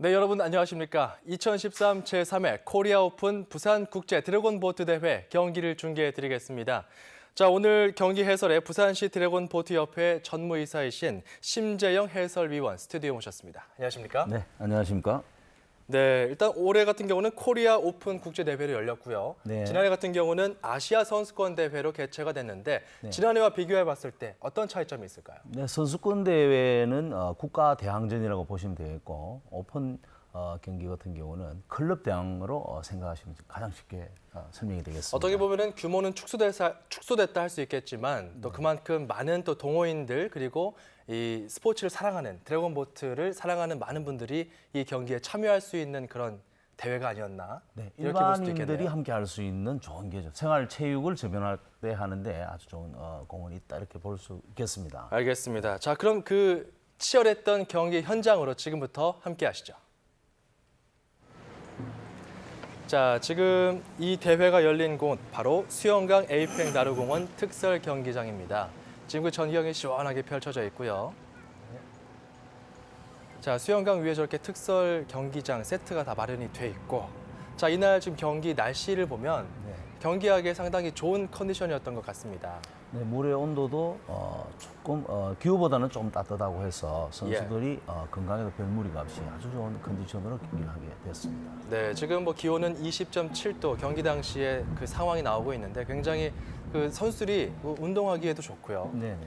네, 여러분 안녕하십니까? 2013 제3회 코리아 오픈 부산 국제 드래곤 보트 대회 경기를 중계해 드리겠습니다. 자, 오늘 경기 해설에 부산시 드래곤 보트 협회 전무이사이신 심재영 해설위원 스튜디오에 모셨습니다. 안녕하십니까? 네, 안녕하십니까? 네, 일단 올해 같은 경우는 코리아 오픈 국제 대회로 열렸고요. 네. 지난해 같은 경우는 아시아 선수권 대회로 개최가 됐는데 네. 지난해와 비교해 봤을 때 어떤 차이점이 있을까요? 네, 선수권 대회는 국가 대항전이라고 보시면 되겠고 오픈 경기 같은 경우는 클럽 대항으로 생각하시면 가장 쉽게 설명이 되겠습니다. 어떻게 보면은 규모는 축소됐다 할 수 있겠지만 또 그만큼 많은 또 동호인들 그리고 이 스포츠를 사랑하는 드래곤 보트를 사랑하는 많은 분들이 이 경기에 참여할 수 있는 그런 대회가 아니었나 네, 이렇게 볼 수도 일반인들이 있겠네요. 함께 할 수 있는 좋은 계죠. 생활 체육을 저변할 때 하는데 아주 좋은 공헌이 있다 이렇게 볼 수 있겠습니다. 알겠습니다. 자, 그럼 그 치열했던 경기 현장으로 지금부터 함께 하시죠. 자, 지금 이 대회가 열린 곳 바로 수영강 에이펙 나루공원 특설 경기장입니다. 지금 그 전경이 시원하게 펼쳐져 있고요. 자, 수영강 위에 저렇게 특설 경기장 세트가 다 마련이 돼 있고, 자, 이날 지금 경기 날씨를 보면 네. 경기하기에 상당히 좋은 컨디션이었던 것 같습니다. 네, 물의 온도도 조금 기후보다는 좀 따뜻하고 해서 선수들이 건강에도 별 무리가 없이 아주 좋은 컨디션으로 경기를 하게 됐습니다. 네, 지금 뭐 기온은 20.7도 경기 당시에 그 상황이 나오고 있는데 굉장히 그 선수들이 운동하기에도 좋고요. 네,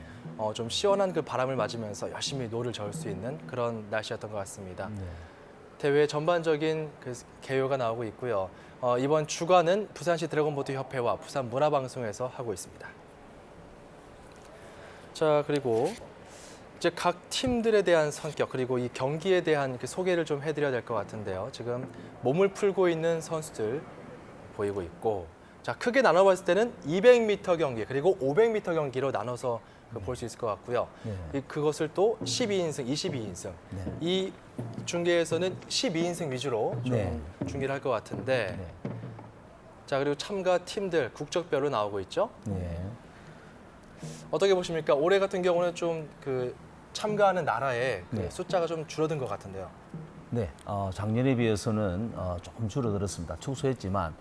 좀 시원한 그 바람을 맞으면서 열심히 노를 저을 수 있는 그런 날씨였던 것 같습니다. 네. 대회 전반적인 그 개요가 나오고 있고요. 이번 주관은 부산시 드래곤보트 협회와 부산문화방송에서 하고 있습니다. 자, 그리고 이제 각 팀들에 대한 성격 그리고 이 경기에 대한 그 소개를 좀 해드려야 될 것 같은데요. 지금 몸을 풀고 있는 선수들 보이고 있고, 자, 크게 나눠봤을 때는 200m 경기 그리고 500m 경기로 나눠서 볼 수 있을 것 같고요. 네. 그것을 또 12인승, 22인승 네. 이 중계에서는 12인승 위주로 좀 네. 중계를 할 것 같은데, 네. 자, 그리고 참가 팀들 국적별로 나오고 있죠. 네. 어떻게 보십니까? 올해 같은 경우는 좀 그 참가하는 나라의 그 네. 숫자가 좀 줄어든 것 같은데요. 네, 작년에 비해서는 조금 줄어들었습니다. 축소했지만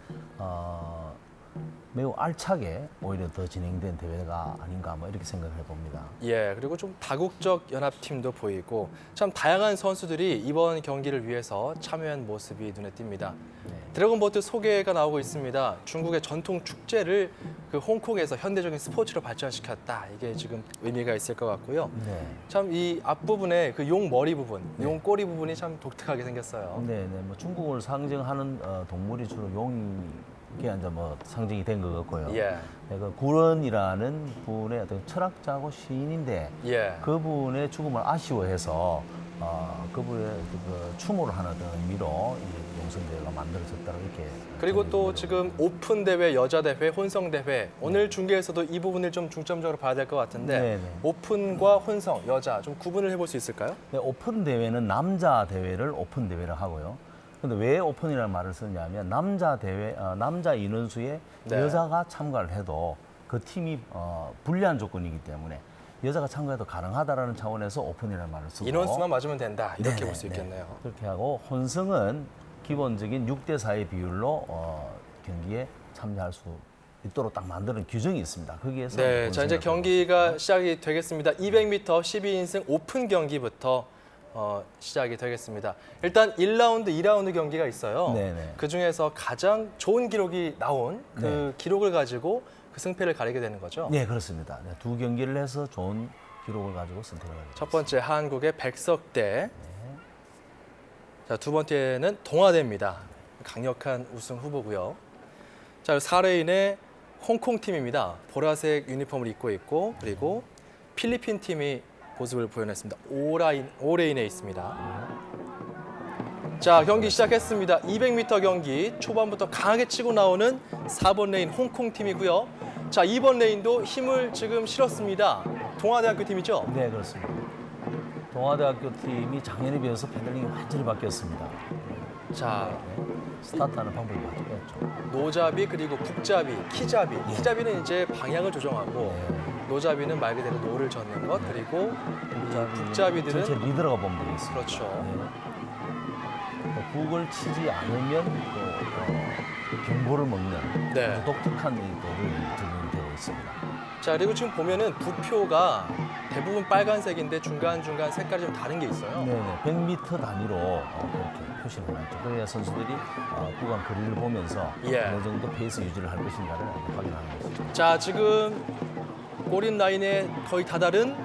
매우 알차게 오히려 더 진행된 대회가 아닌가 뭐 이렇게 생각을 해봅니다. 예, 그리고 좀 다국적 연합팀도 보이고 참 다양한 선수들이 이번 경기를 위해서 참여한 모습이 눈에 띕니다. 네. 드래곤보트 소개가 나오고 있습니다. 중국의 전통 축제를 그 홍콩에서 현대적인 스포츠로 발전시켰다. 이게 지금 의미가 있을 것 같고요. 네. 참 이 앞부분에 그 용 머리 부분, 용 꼬리 부분이 참 독특하게 생겼어요. 네, 네, 뭐 중국을 상징하는 동물이 주로 용이 이제 뭐 상징이 된 것 같고요. 예, 네, 그 구런이라는 분의 어떤 철학자고 시인인데 예. 그분의 죽음을 아쉬워해서 그분의 그 추모를 하는 어떤 의미로 이 용성대회가 만들어졌다고 이렇게. 그리고 또 지금 오픈 대회, 여자 대회, 혼성 대회 오늘 중계에서도 이 부분을 좀 중점적으로 봐야 될 것 같은데 네, 네. 오픈과 혼성, 여자 좀 구분을 해볼 수 있을까요? 네, 오픈 대회는 남자 대회를 오픈 대회를 하고요. 근데 왜 오픈이라는 말을 쓰냐면 남자 대회, 남자 인원수에 네. 여자가 참가를 해도 그 팀이 불리한 조건이기 때문에 여자가 참가해도 가능하다라는 차원에서 오픈이라는 말을 쓰고 인원수만 맞으면 된다 이렇게 네네, 볼 수 있겠네요. 그렇게 하고 혼성은 기본적인 6대4의 비율로 경기에 참여할 수 있도록 딱 만드는 규정이 있습니다. 거기에서 네, 자 이제 혼성이라고 경기가 시작이 되겠습니다. 200m 12인승 오픈 경기부터 시작이 되겠습니다. 일단 1라운드, 2라운드 경기가 있어요. 네네. 그 중에서 가장 좋은 기록이 나온 그 기록을 가지고 그 승패를 가리게 되는 거죠. 네, 그렇습니다. 네, 두 경기를 해서 좋은 기록을 가지고 선택을 하게 첫 번째 한국의 백석대. 자, 두 번째는 동아대입니다. 강력한 우승 후보고요. 자, 4레인의 홍콩 팀입니다. 보라색 유니폼을 입고 있고 그리고 필리핀 팀이 모습을 보여냈습니다. 5레인에 있습니다. 자, 경기 시작했습니다. 200m 경기 초반부터 강하게 치고 나오는 4번 레인 홍콩 팀이고요. 자, 2번 레인도 힘을 지금 실었습니다. 동아대학교 팀이죠? 네, 그렇습니다. 동아대학교 팀이 작년에 비해서 패들링이 완전히 바뀌었습니다. 자, 스타트하는 방법이 바뀌었죠. 노잡이 그리고 북잡이, 키잡이. 키잡이는 이제 방향을 조정하고 노잡이는 말 그대로 노를 젓는 것 그리고 이 북잡이들은 전체 리더라고 보면 되겠습니다. 그렇죠. 훅을 치지 않으면 또 경고를 먹는 네. 아주 독특한 이 룰이 적용되고 있습니다. 자, 그리고 지금 보면은 부표가 대부분 빨간색인데 중간중간 색깔이 좀 다른 게 있어요. 네네, 100m 단위로 그렇게 표시를 해놨죠. 그래야 선수들이 구간 거리를 보면서 예. 어느 정도 페이스 유지를 할 것인가를 확인하는 것이죠. 자, 지금 골인 라인에 거의 다다른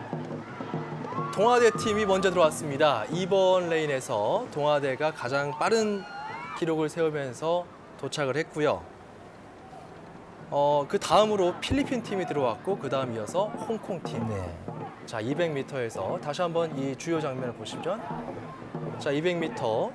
동아대 팀이 먼저 들어왔습니다. 2번 레인에서 동아대가 가장 빠른 기록을 세우면서 도착을 했고요. 그 다음으로 필리핀 팀이 들어왔고 그 다음 이어서 홍콩 팀. 네. 자, 200m에서 다시 한번 이 주요 장면을 보시죠. 자, 200m.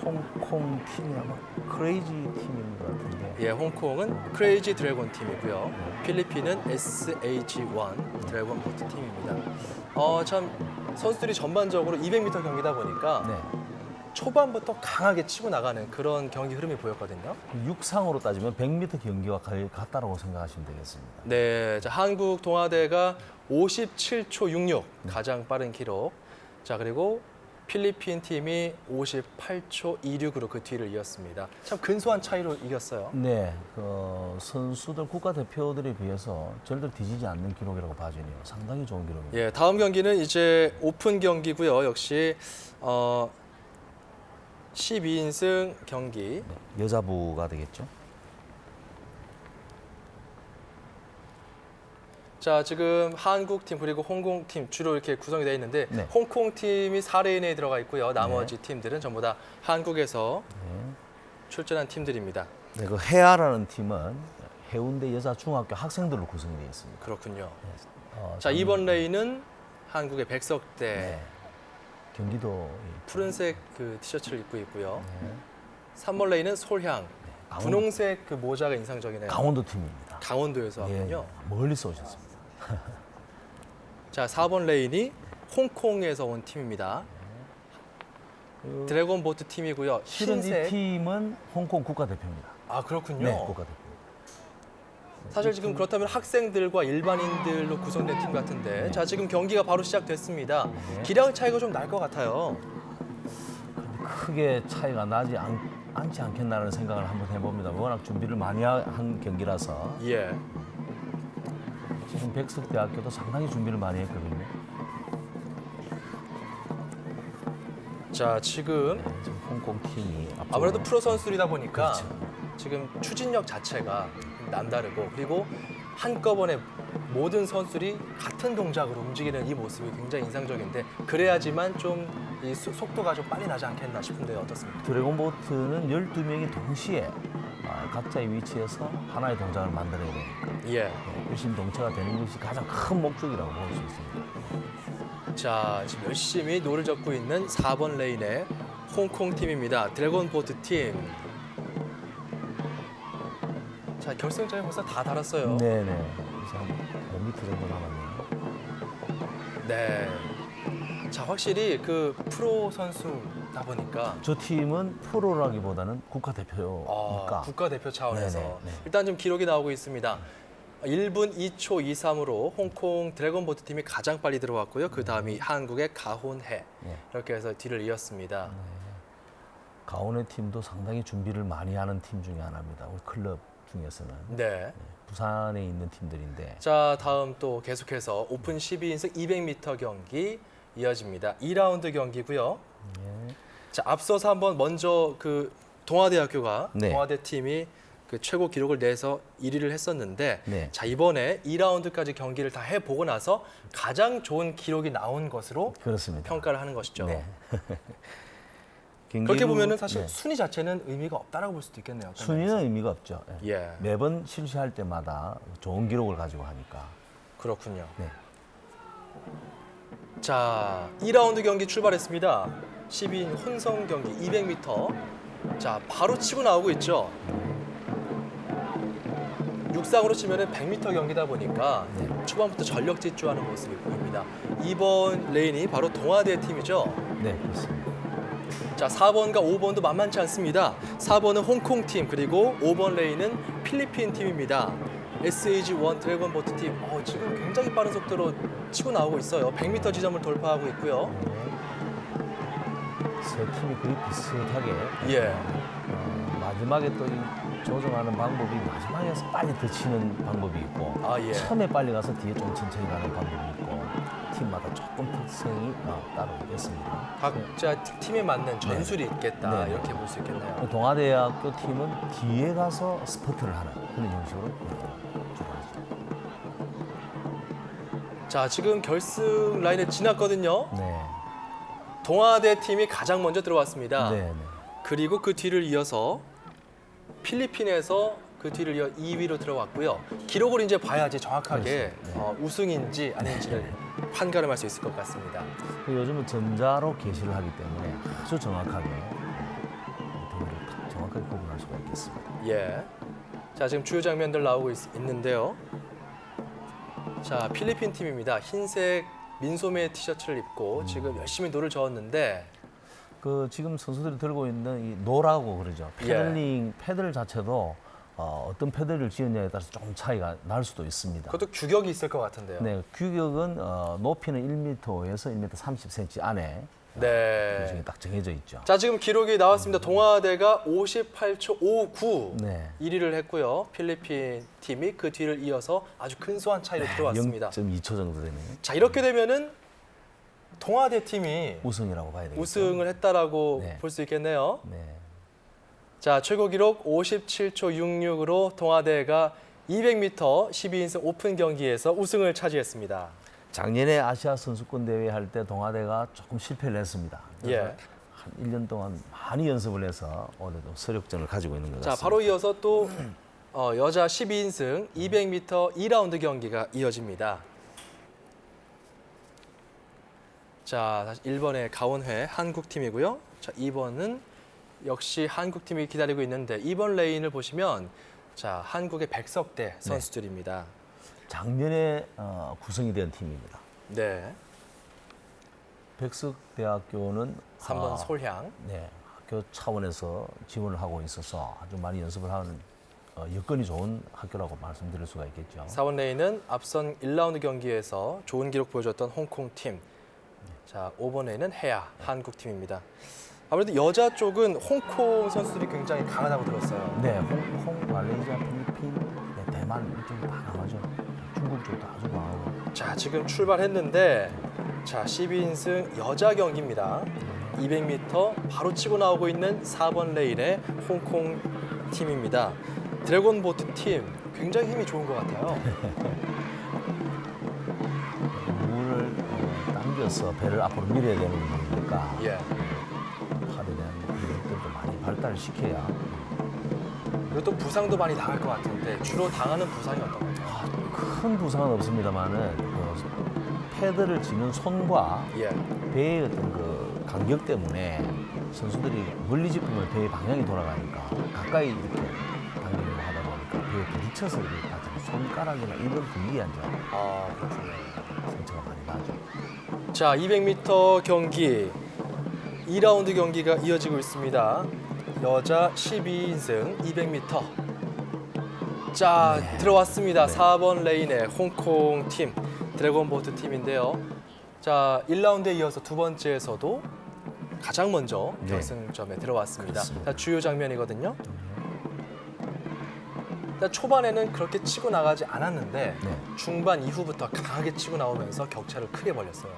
홍콩 팀이 아마 크레이지 팀인 것 같은데. 예, 홍콩은 크레이지 드래곤 팀이고요. 필리핀은 SH1 드래곤 보트 팀입니다. 참 선수들이 전반적으로 200m 경기다 보니까 네. 초반부터 강하게 치고 나가는 그런 경기 흐름이 보였거든요. 육상으로 따지면 100m 경기와 거의 같다라고 생각하시면 되겠습니다. 네, 자, 한국 동아대가 57초 66 가장 빠른 기록. 자, 그리고 필리핀 팀이 58초 26으로 그 뒤를 이었습니다. 참 근소한 차이로 이겼어요. 네, 그 선수들 국가대표들에 비해서 절대 뒤지지 않는 기록이라고 봐지네요. 상당히 좋은 기록입니다. 예, 다음 경기는 이제 오픈 경기고요. 역시 12인승 경기. 네, 여자부가 되겠죠. 자, 지금 한국 팀 그리고 홍콩 팀 주로 이렇게 구성이 되어 있는데 네. 홍콩 팀이 4레인에 들어가 있고요. 나머지 팀들은 전부 다 한국에서 네. 출전한 팀들입니다. 네, 그 해아라는 팀은 해운대 여자중학교 학생들로 구성되어 있습니다. 그렇군요. 어, 자, 2번 레인은 한국의 백석대 네. 경기도 푸른색 그 티셔츠를 입고 있고요. 네. 3번 레인은 솔향 강원- 분홍색 그 모자가 인상적이네요. 강원도 팀입니다. 강원도에서 예, 왔군요. 멀리서 오셨습니다. 자, 4번 레인이 홍콩에서 온 팀입니다. 그 드래곤 보트 팀이고요. 실은 이 흰색. 팀은 홍콩 국가대표입니다. 아, 그렇군요. 네, 국가대표. 사실 지금 그렇다면 학생들과 일반인들로 구성된 팀 같은데 자, 지금 경기가 바로 시작됐습니다. 네. 기량 차이가 좀 날 것 같아요. 크게 차이가 나지 않지 않겠나라는 생각을 한번 해봅니다. 워낙 준비를 많이 한 경기라서 예. 지금 백석대학교도 상당히 준비를 많이 했거든요. 자, 지금 네, 지금 홍콩 팀이 앞쪽으로- 아무래도 프로 선수들이다 보니까 그렇죠. 지금 추진력 자체가 남다르고 그리고 한꺼번에 모든 선수들이 같은 동작으로 움직이는 이 모습이 굉장히 인상적인데 그래야지만 좀 이 속도가 좀 빨리 나지 않겠나 싶은데 어떻습니까? 드래곤보트는 12명이 동시에 각자의 위치에서 하나의 동작을 만들어야 되니까 예. 일심동체가 되는 것이 가장 큰 목적이라고 볼 수 있습니다. 자, 지금 열심히 노를 젓고 있는 4번 레인의 홍콩 팀입니다. 드래곤 보트 팀. 자, 결승전에 벌써 다 달았어요. 네네. 이제 한 5m 정도 남았네요. 네. 자, 확실히 그 프로 선수다 보니까 저 팀은 프로라기보다는 국가대표니까 국가대표 차원에서 네네, 네. 일단 좀 기록이 나오고 있습니다. 1분 2초 23으로 홍콩 드래곤 보트 팀이 가장 빨리 들어왔고요. 그 다음이 한국의 가혼해 네. 이렇게 해서 뒤를 이었습니다. 가온의 팀도 상당히 준비를 많이 하는 팀 중에 하나입니다. 우리 클럽 중에서는 네. 부산에 있는 팀들인데 자, 다음 또 계속해서 오픈 12인승 200m 경기 이어집니다. 2라운드 경기고요. 예. 자, 앞서서 한번 먼저 그 동아대학교가 네. 동아대 팀이 그 최고 기록을 내서 1위를 했었는데 네. 자, 이번에 2라운드까지 경기를 다 해보고 나서 가장 좋은 기록이 나온 것으로 그렇습니다. 평가를 하는 것이죠. 네. 그렇게 경기로- 보면은 사실 네. 순위 자체는 의미가 없다라고 볼 수도 있겠네요. 어떤 순위는 면에서. 의미가 없죠. 예. 예, 매번 실시할 때마다 좋은 기록을 가지고 하니까. 그렇군요. 네. 자, 2라운드 경기 출발했습니다. 12인 혼성 경기 200m. 자, 바로 치고 나오고 있죠. 육상으로 치면은 100m 경기다 보니까 네. 초반부터 전력 질주하는 모습이 보입니다. 2번 레인이 바로 동아대 팀이죠. 네, 그렇습니다. 자, 4번과 5번도 만만치 않습니다. 4번은 홍콩 팀, 그리고 5번 레인은 필리핀 팀입니다. SAG1 드래곤 보트 팀. 지금 굉장히 빠른 속도로 치고 나오고 있어요. 100m 지점을 돌파하고 있고요. 세 팀이 거의 비슷하게 예. 마지막에 또 이 조정하는 방법이 마지막에 가서 빨리 덧치는 방법이 있고 아, 예. 처음에 빨리 가서 뒤에 좀 천천히 가는 방법이 있고 팀마다 조금 특성이 따로 있겠습니다. 각자 팀에 맞는 전술이 있겠다 네. 이렇게 볼 수 있겠네요. 동아대학교 팀은 뒤에 가서 스퍼트를 하는 그런 형식으로 주로 하죠. 자, 지금 결승 라인을 지났거든요. 네. 동아대 팀이 가장 먼저 들어왔습니다. 네, 네. 그리고 그 뒤를 이어서 필리핀에서 그 뒤를 이어 2위로 들어왔고요. 기록을 이제 봐야지 정확하게 그렇습니다. 우승인지 아닌지를 판가름할 수 있을 것 같습니다. 요즘은 전자로 게시를 하기 때문에 아주 정확하게 대회를 딱 정확하게 구분할 수가 있겠습니다. 예. 자, 지금 주요 장면들 나오고 있는데요. 자, 필리핀 팀입니다. 흰색 민소매 티셔츠를 입고 지금 열심히 노를 저었는데 지금 선수들이 들고 있는 이 노라고 그러죠. 패들링 패들 자체도 어떤 패들을 지었냐에 따라서 조금 차이가 날 수도 있습니다. 그것도 규격이 있을 것 같은데요. 네, 규격은 높이는 1m에서 1m 30cm 안에 네. 규정이 딱 정해져 있죠. 자, 지금 기록이 나왔습니다. 동아대가 58초 59 네. 1위를 했고요. 필리핀 팀이 그 뒤를 이어서 아주 근소한 차이로 들어왔습니다. 0.2초 정도 되는 자, 이렇게 되면은 동아대 팀이 우승이라고 봐야 되겠죠. 우승을 했다라고 네. 볼 수 있겠네요. 네. 자, 최고 기록 57초 66으로 동아대가 200m 12인승 오픈 경기에서 우승을 차지했습니다. 작년에 아시아 선수권 대회 할 때 동아대가 조금 실패를 했습니다. 그래서 예. 한 1년 동안 많이 연습을 해서 올해도 서력전을 가지고 있는 것 같습니다. 자, 바로 이어서 또 여자 12인승 200m 2라운드 경기가 이어집니다. 자, 다시 1번의 가원회 한국팀이고요. 자, 2번은 역시 한국팀이 기다리고 있는데 2번 레인을 보시면 자, 한국의 백석대 선수들입니다. 작년에 구성이 된 팀입니다. 네. 백석대학교는 3번 솔향. 네, 학교 차원에서 지원을 하고 있어서 아주 많이 연습을 하는 여건이 좋은 학교라고 말씀드릴 수가 있겠죠. 4번 레인은 앞선 1라운드 경기에서 좋은 기록 보여줬던 홍콩 팀. 자, 5번 레인은 해야 한국팀입니다. 아무래도 여자 쪽은 홍콩 선수들이 굉장히 강하다고 들었어요. 네, 홍콩, 말레이시아, 필리핀, 네, 대만 이쪽이 다 강하죠. 중국 쪽도 아주 강하고. 자, 지금 출발했는데 자, 12인승 여자 경기입니다. 200m 바로 치고 나오고 있는 4번 레인의 홍콩 팀입니다. 드래곤보트 팀 굉장히 힘이 좋은 것 같아요. 물을 당겨서 배를 앞으로 밀어야 되는 거니까 예. 팔에 대한 능력들도 많이 발달시켜야 그리고 또 부상도 많이 당할 것 같은데 주로 당하는 부상이 어떤 거죠? 큰 부상은 없습니다만은 패드를 쥐는 손과 예. 배의 어떤 그 간격 때문에 선수들이 멀리 짚으면 배의 방향이 돌아가니까 가까이 이렇게 당기려고 하다 보니까 배에 부딪혀서 이렇게 다치는 손가락이나 이런 부위에 앉아 아, 그렇군요. 상처가 많이 나죠. 자, 200m 경기 2라운드 경기가 이어지고 있습니다. 여자 12인승 200m. 자, 네. 들어왔습니다. 네. 4번 레인의 홍콩 팀, 드래곤보트 팀인데요. 자, 1라운드에 이어서 두 번째에서도 가장 먼저 네. 결승점에 들어왔습니다. 그렇습니다. 자, 주요 장면이거든요. 자, 초반에는 그렇게 치고 나가지 않았는데 네. 중반 이후부터 강하게 치고 나오면서 격차를 크게 벌렸어요.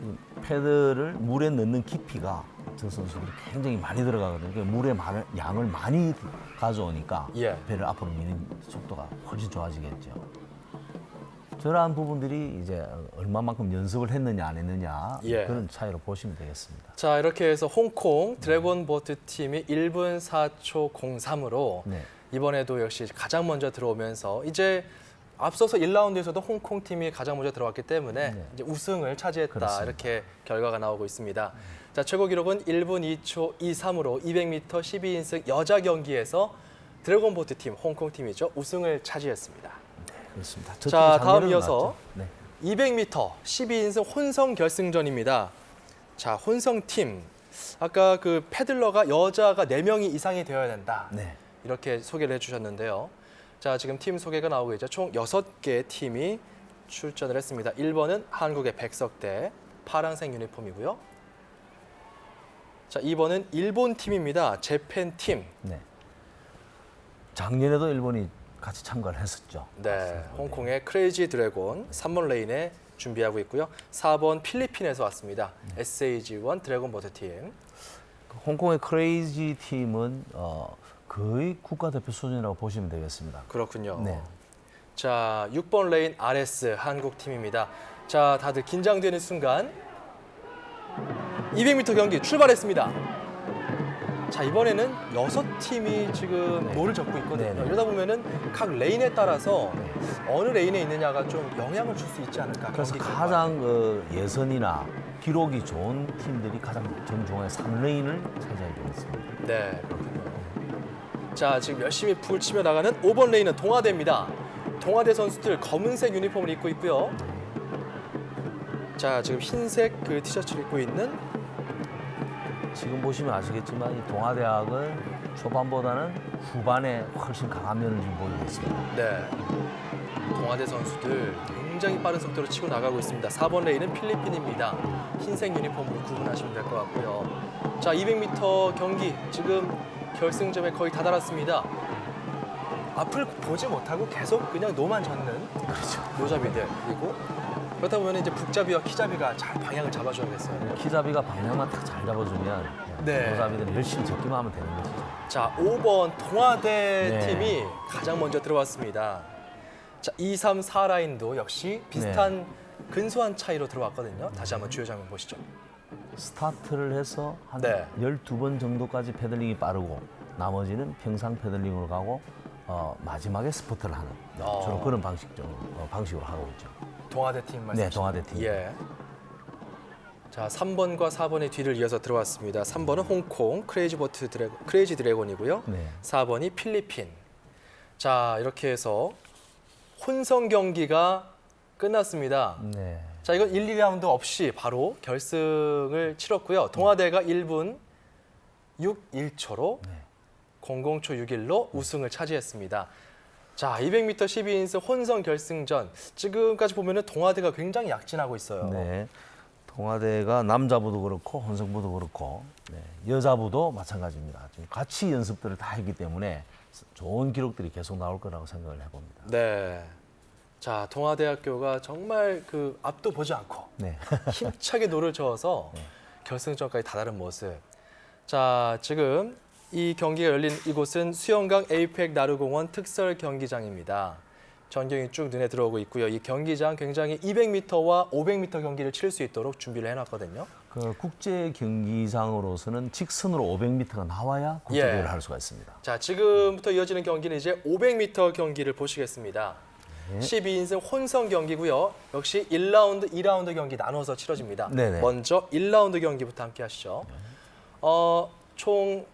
이 패드를 물에 넣는 깊이가 저 선수들이 굉장히 많이 들어가거든요. 그러니까 물의 양을 많이 가져오니까 예. 배를 앞으로 미는 속도가 훨씬 좋아지겠죠. 저러한 부분들이 이제 얼마만큼 연습을 했느냐 안 했느냐 예. 그런 차이로 보시면 되겠습니다. 자, 이렇게 해서 홍콩 드래곤보트 팀이 1분 4초 03으로 네. 이번에도 역시 가장 먼저 들어오면서 이제 앞서서 1라운드에서도 홍콩 팀이 가장 먼저 들어왔기 때문에 네. 이제 우승을 차지했다. 그렇습니다. 이렇게 결과가 나오고 있습니다. 자, 최고 기록은 1분 2초 23으로 200m 12인승 여자 경기에서 드래곤보트 팀, 홍콩 팀이죠. 우승을 차지했습니다. 그렇습니다. 자, 다음 작년에는 이어서 나왔죠. 네. 200m 12인승 혼성 결승전입니다. 자, 혼성 팀. 아까 그 패들러가 여자가 4명이 이상이 되어야 된다. 네. 이렇게 소개를 해주셨는데요. 자, 지금 팀 소개가 나오고 있죠. 총 6개의 팀이 출전을 했습니다. 1번은 한국의 백석대 파란색 유니폼이고요. 자, 2번은 일본 팀입니다. 재팬 팀. 네. 작년에도 일본이 같이 참가를 했었죠. 네, 홍콩의 크레이지 드래곤 3번 레인에 준비하고 있고요. 4번 필리핀에서 왔습니다. SAG1 드래곤 보트 팀. 홍콩의 크레이지 팀은 거의 국가대표 수준이라고 보시면 되겠습니다. 그렇군요. 네. 자, 6번 레인 RS 한국 팀입니다. 자, 다들 긴장되는 순간 200m 경기 출발했습니다. 자, 이번에는 6팀이 지금 네. 노를 젓고 있거든요. 네네. 이러다 보면은 각 레인에 따라서 어느 레인에 있느냐가 좀 영향을 줄 수 있지 않을까. 그래서 경기 가장 예선이나 기록이 좋은 팀들이 가장 정중앙의 3레인을 차지하게 됐습니다. 결과. 네, 그렇군요. 자, 지금 열심히 불 치며 나가는 5번 레인은 동아대입니다. 동아대 선수들 검은색 유니폼을 입고 있고요. 자, 지금 흰색 그 티셔츠를 입고 있는 지금 보시면 아시겠지만 이 동아대학은 초반보다는 후반에 훨씬 강한 면을 좀 보이고 있습니다. 네. 동아대 선수들 굉장히 빠른 속도로 치고 나가고 있습니다. 4번 레인은 필리핀입니다. 흰색 유니폼으로 구분하시면 될 것 같고요. 자, 200m 경기 지금 결승점에 거의 다다랐습니다. 앞을 보지 못하고 계속 그냥 노만 젓는 그렇죠. 노잡이들. 그리고 그렇다 보면 이제 북잡이와 키잡이가 잘 방향을 잡아줘야겠어요. 키잡이가 방향만 딱 잘 잡아주면 네. 여자비들이 열심히 적기만 하면 되는 거죠. 자, 5번 동아대 네. 팀이 가장 먼저 들어왔습니다. 자, 2, 3, 4 라인도 역시 비슷한 근소한 차이로 들어왔거든요. 다시 한번 주요 장면 보시죠. 스타트를 해서 한 네. 12번 정도까지 페들링이 빠르고 나머지는 평상 페들링으로 가고 마지막에 스포트를 하는 주로 그런 방식으로 하고 있죠. 동아대 팀 네, 말씀이시죠? 동아대 팀. 예. 자, 3번과 4번의 뒤를 이어서 들어왔습니다. 3번은 홍콩 크레이지 드래곤이고요. 네. 4번이 필리핀. 자, 이렇게 해서 혼성 경기가 끝났습니다. 네. 자, 이건 1, 2라운드 없이 바로 결승을 치렀고요. 동아대가 1분 61초로 네. 00초 61로 우승을 차지했습니다. 자, 200m 12인승 혼성 결승전. 지금까지 보면은 동아대가 굉장히 약진하고 있어요. 네. 동아대가 남자부도 그렇고 혼성부도 그렇고 여자부도 마찬가지입니다. 지금 같이 연습들을 다 했기 때문에 좋은 기록들이 계속 나올 거라고 생각을 해봅니다. 네. 자, 동아대학교가 정말 그 앞도 보지 않고 네. 힘차게 노를 저어서 결승전까지 다다른 모습. 자, 지금 이 경기가 열린 이곳은 수영강 에이펙 나루공원 특설 경기장입니다. 전경이 쭉 눈에 들어오고 있고요. 이 경기장 굉장히 200m와 500m 경기를 치를 수 있도록 준비를 해놨거든요. 그 국제 경기장으로서는 직선으로 500m가 나와야 국제대회를 할 수가 있습니다. 자, 지금부터 이어지는 경기는 이제 500m 경기를 보시겠습니다. 12인승 혼성 경기고요. 역시 1라운드, 2라운드 경기 나눠서 치러집니다. 네네. 먼저 1라운드 경기부터 함께 하시죠. 총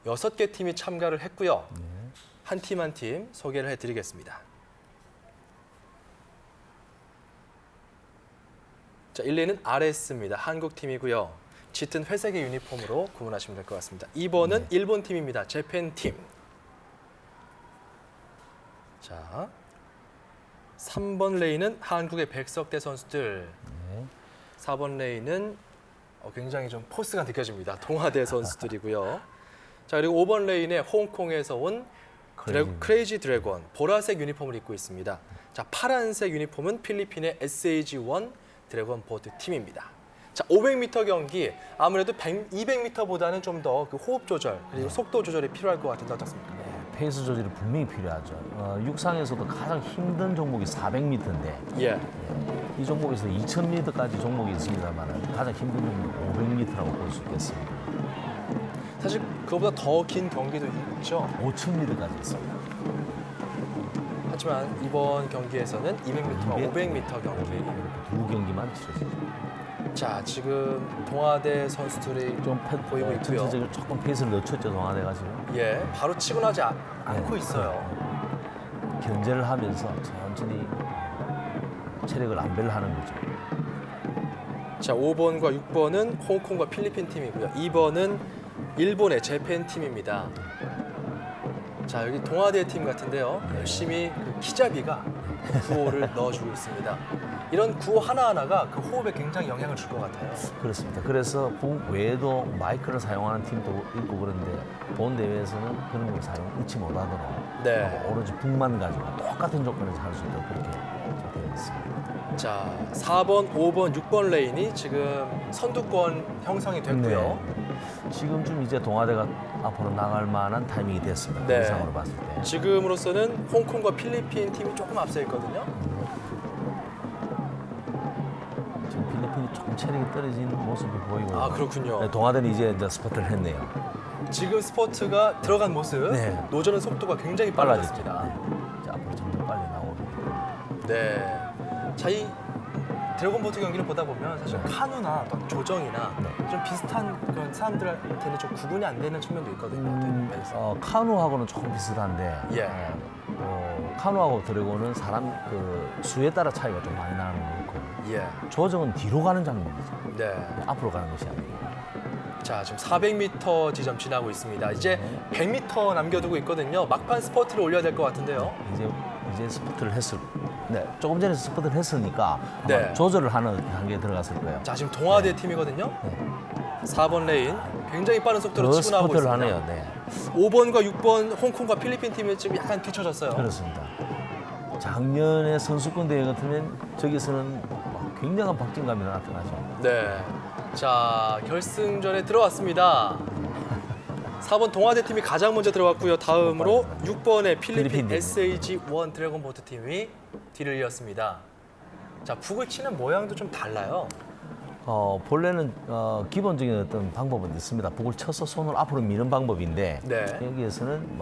6개 팀이 참가를 했고요. 한 팀 한 팀 소개를 해드리겠습니다. 자, 1레인은 RS입니다. 한국 팀이고요. 짙은 회색의 유니폼으로 구분하시면 될 것 같습니다. 2번은 일본 팀입니다. 재팬 팀. 자, 3번 레인은 한국의 백석대 선수들. 4번 레인은 굉장히 좀 포스가 느껴집니다. 동아대 선수들이고요. 자, 그리고 5번 레인에 홍콩에서 온 크레이지 드래곤 보라색 유니폼을 입고 있습니다. 자, 파란색 유니폼은 필리핀의 SAG1 드래곤 보트 팀입니다. 자, 500m 경기 아무래도 200m보다는 좀 더 그 호흡 조절 그리고 속도 조절이 필요할 것 같은데 어떻습니까? 페이스 조절이 분명히 필요하죠. 육상에서도 가장 힘든 종목이 400m인데 예. 이 종목에서 2000m까지 종목이 있습니다만 가장 힘든 종목이 500m라고 볼 수 있겠습니다. 사실 그거보다 더 긴 경기도 있죠. 5000m까지 있습니다. 하지만 이번 경기에서는 200m와 500m 경기. 이렇게 두 경기만 치러지죠. 자, 지금 동아대 선수들이 좀 보이고 있고요. 전체적으로 조금 페이스를 늦췄죠, 동아대가 지금. 예, 바로 치고 나지 않고 있어요. 견제를 하면서 천천히 체력을 안배를 하는 거죠. 자, 5번과 6번은 홍콩과 필리핀 팀이고요. 2번은 일본의 재팬 팀입니다. 자, 여기 동아대 팀 같은데요. 열심히 그 키자비가 구호를 넣어주고 있습니다. 이런 구호 하나하나가 그 호흡에 굉장히 영향을 줄 것 같아요. 그렇습니다. 그래서 북 외에도 마이크를 사용하는 팀도 있고 그런데 본 대회에서는 그런 걸 잊지 못하도록 네. 오로지 북만 가지고 똑같은 조건에서 할 수 있도록 그렇게 되어 있습니다. 자, 4번, 5번, 6번 레인이 지금 선두권 형성이 됐고요. 네. 지금쯤 이제 동아대가 앞으로 나갈 만한 타이밍이 됐습니다. 네. 그 이상으로 봤을 때. 지금으로서는 홍콩과 필리핀 팀이 조금 앞서 있거든요. 지금 필리핀이 조금 체력이 떨어진 모습이 보이고. 아, 그렇군요. 네, 동아대는 이제 스포트를 했네요. 지금 스포츠가 들어간 모습, 네. 노저는 속도가 굉장히 빨라졌죠. 빨라졌습니다. 네. 이제 앞으로 점점 빨리 나오고. 네. 자, 이 드래곤보트 경기를 보다 보면 사실 네. 카누나 또 조정이나 네. 좀 비슷한 그런 사람들한테는 좀 구분이 안 되는 측면도 있거든요. 대회에서. 카누하고는 조금 비슷한데 예. 카누하고 드래곤은 사람 그 수에 따라 차이가 좀 많이 나는 거 같고 예. 조정은 뒤로 가는 장면이죠. 네. 앞으로 가는 것이 아니고. 자, 지금 400m 지점 지나고 있습니다. 이제 100m 남겨두고 있거든요. 막판 스퍼트를 올려야 될 것 같은데요. 이제 스포트를 네, 조금 전에 스포트를 했으니까 아마 네. 조절을 하는 단계에 들어갔을 거예요. 자, 지금 동아대 팀이거든요. 네. 4번 레인 굉장히 빠른 속도로 더 치고 나오고 스포트를 있습니다. 하네요. 네. 5번과 6번 홍콩과 필리핀 팀이 지금 약간 뒤쳐졌어요. 그렇습니다. 작년에 선수권 대회 같으면 저기서는 굉장한 박진감이 나타나죠. 네. 자, 결승전에 들어왔습니다. 4번 동아대 팀이 가장 먼저 들어왔고요. 다음으로 6번의 필리핀 필리핀 SAG1 드래곤보트 팀이 뒤를 이었습니다. 자, 북을 치는 모양도 좀 달라요. 본래는 기본적인 어떤 방법은 있습니다. 북을 쳐서 손을 앞으로 미는 방법인데 네. 여기에서는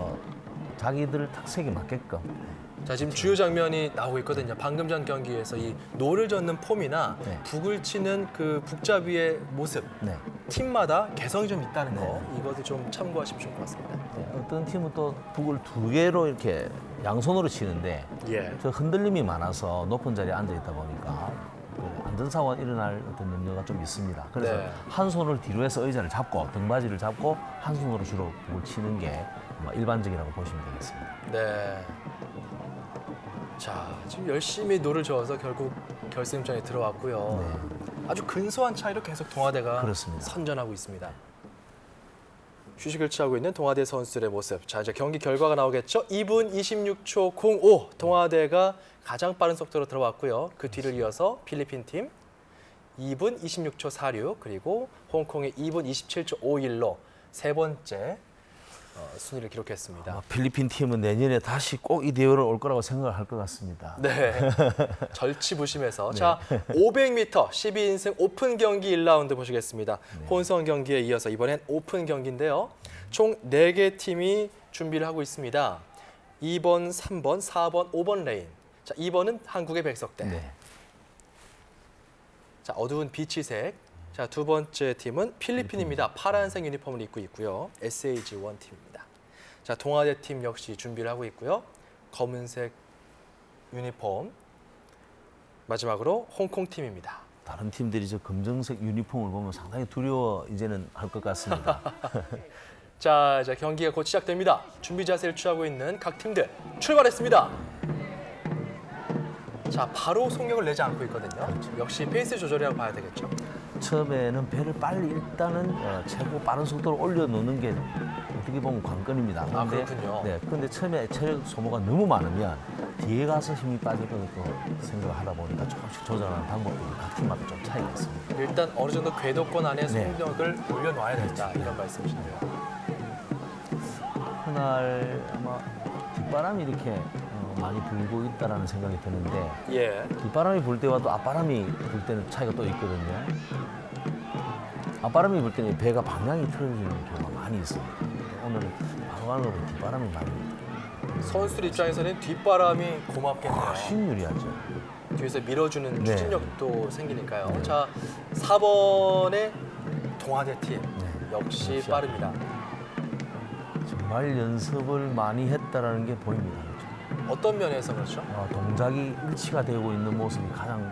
자기들 특색에 맞게끔 자, 지금 주요 장면이 나오고 있거든요. 방금 전 경기에서 이 노를 젓는 폼이나 네. 북을 치는 그 북잡이의 모습, 네. 팀마다 개성이 좀 있다는 거, 이것도 좀 참고하시면 좋을 것 같습니다. 네, 어떤 팀은 또 북을 두 개로 이렇게 양손으로 치는데 예. 저 흔들림이 많아서 높은 자리에 앉아 있다 보니까 그 안전사고가 일어날 어떤 염려가 좀 있습니다. 그래서 네. 한 손을 뒤로 해서 의자를 잡고 등받이를 잡고 한 손으로 주로 북을 치는 게 일반적이라고 보시면 되겠습니다. 네. 자, 지금 열심히 노를 저어서 결국 결승전에 들어왔고요. 네. 아주 근소한 차이로 계속 동아대가 그렇습니다. 선전하고 있습니다. 휴식을 취하고 있는 동아대 선수들의 모습. 자, 이제 경기 결과가 나오겠죠. 2분 26초 05 동아대가 가장 빠른 속도로 들어왔고요. 그 뒤를 이어서 필리핀 팀 2분 26초 46 그리고 홍콩의 2분 27초 51로 세 번째 순위를 기록했습니다. 필리핀 팀은 내년에 다시 꼭 이 대회를 올 거라고 생각을 할 것 같습니다. 네, 절치부심해서 자 500m 12인승 오픈 경기 1라운드 보시겠습니다. 혼성 경기에 이어서 이번엔 오픈 경기인데요. 총 4개 팀이 준비를 하고 있습니다. 2번, 3번, 4번, 5번 레인. 자 2번은 한국의 백석대. 네. 자 어두운 비치색. 자 두 번째 팀은 필리핀입니다. 파란색 유니폼을 입고 있고요. SAG1 팀입니다. 자 동아대 팀 역시 준비를 하고 있고요. 검은색 유니폼. 마지막으로 홍콩 팀입니다. 다른 팀들이 저 검정색 유니폼을 보면 상당히 두려워 이제는 할 것 같습니다. 자 이제 경기가 곧 시작됩니다. 준비 자세를 취하고 있는 각 팀들 출발했습니다. 자 바로 속력을 내지 않고 있거든요. 역시 페이스 조절이라고 봐야 되겠죠. 처음에는 배를 빨리 일단은 최고 빠른 속도로 올려놓는 게 어떻게 보면 관건입니다. 아, 그렇군요. 네, 근데 처음에 체력 소모가 너무 많으면 뒤에 가서 힘이 빠질 거라고 생각을 하다 보니까 조금씩 조절하는 방법이 각 팀마다 좀 차이가 있습니다. 일단 어느 정도 궤도권 안에 네. 속력을 올려놔야 된다 이런 말씀이신데요. 그날 아마 뒷바람이 이렇게 많이 불고 있다라는 생각이 드는데 예. 뒷바람이 불 때와 또 앞바람이 불 때는 차이가 또 있거든요. 앞바람이 불 때는 배가 방향이 틀어지는 경우가 많이 있습니다. 오늘은 바로바로 뒷바람이 많이 선수들 입장에서는 뒷바람이 고맙겠네요. 훨씬 유리하죠. 뒤에서 밀어주는 네. 추진력도 생기니까요. 네. 자 4번의 동아대 팀 네. 역시 역시 빠릅니다. 정말 연습을 많이 했다라는 게 보입니다. 어떤 면에서 그렇죠? 동작이 일치가 되고 있는 모습이 가장